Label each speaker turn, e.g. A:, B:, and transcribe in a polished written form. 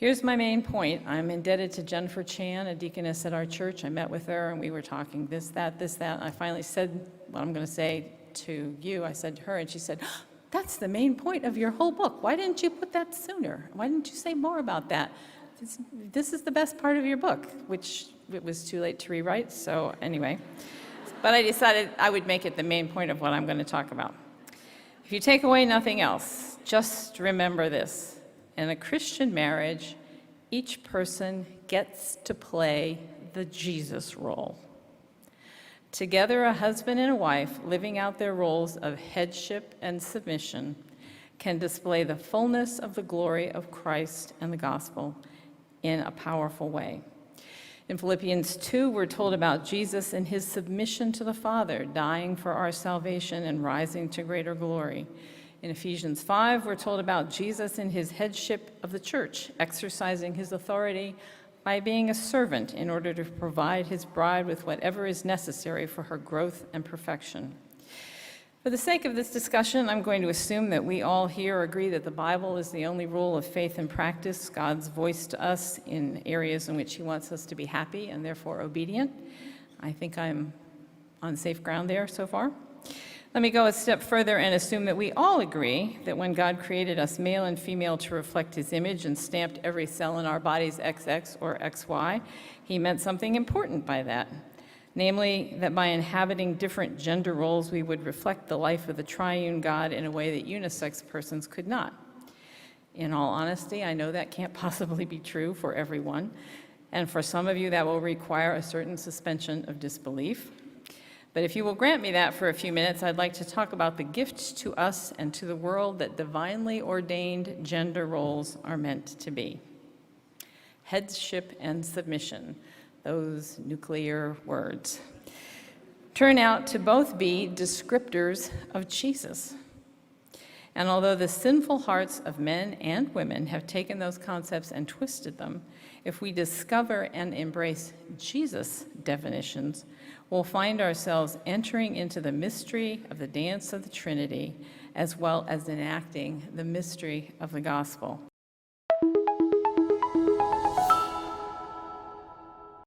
A: Here's my main point. I'm indebted to Jennifer Chan, a deaconess at our church. I met with her and we were talking this, that. I finally said what I'm going to say to you. I said to her and she said, "That's the main point of your whole book. Why didn't you put that sooner? Why didn't you say more about that? This is the best part of your book," which it was too late to rewrite, so anyway. But I decided I would make it the main point of what I'm going to talk about. If you take away nothing else, just remember this. In a Christian marriage, each person gets to play the Jesus role. Together, a husband and a wife living out their roles of headship and submission can display the fullness of the glory of Christ and the gospel in a powerful way. In Philippians 2, we're told about Jesus and his submission to the Father, dying for our salvation and rising to greater glory. In Ephesians 5, we're told about Jesus and his headship of the church, exercising his authority by being a servant in order to provide his bride with whatever is necessary for her growth and perfection. For the sake of this discussion, I'm going to assume that we all here agree that the Bible is the only rule of faith and practice, God's voice to us in areas in which he wants us to be happy and therefore obedient. I think I'm on safe ground there so far. Let me go a step further and assume that we all agree that when God created us male and female to reflect his image and stamped every cell in our bodies XX or XY, he meant something important by that. Namely, that by inhabiting different gender roles, we would reflect the life of the triune God in a way that unisex persons could not. In all honesty, I know that can't possibly be true for everyone, and for some of you that will require a certain suspension of disbelief. But if you will grant me that for a few minutes, I'd like to talk about the gifts to us and to the world that divinely ordained gender roles are meant to be. Headship and submission. Those nuclear words turn out to both be descriptors of Jesus. And although the sinful hearts of men and women have taken those concepts and twisted them, if we discover and embrace Jesus' definitions, we'll find ourselves entering into the mystery of the dance of the Trinity, as well as enacting the mystery of the gospel.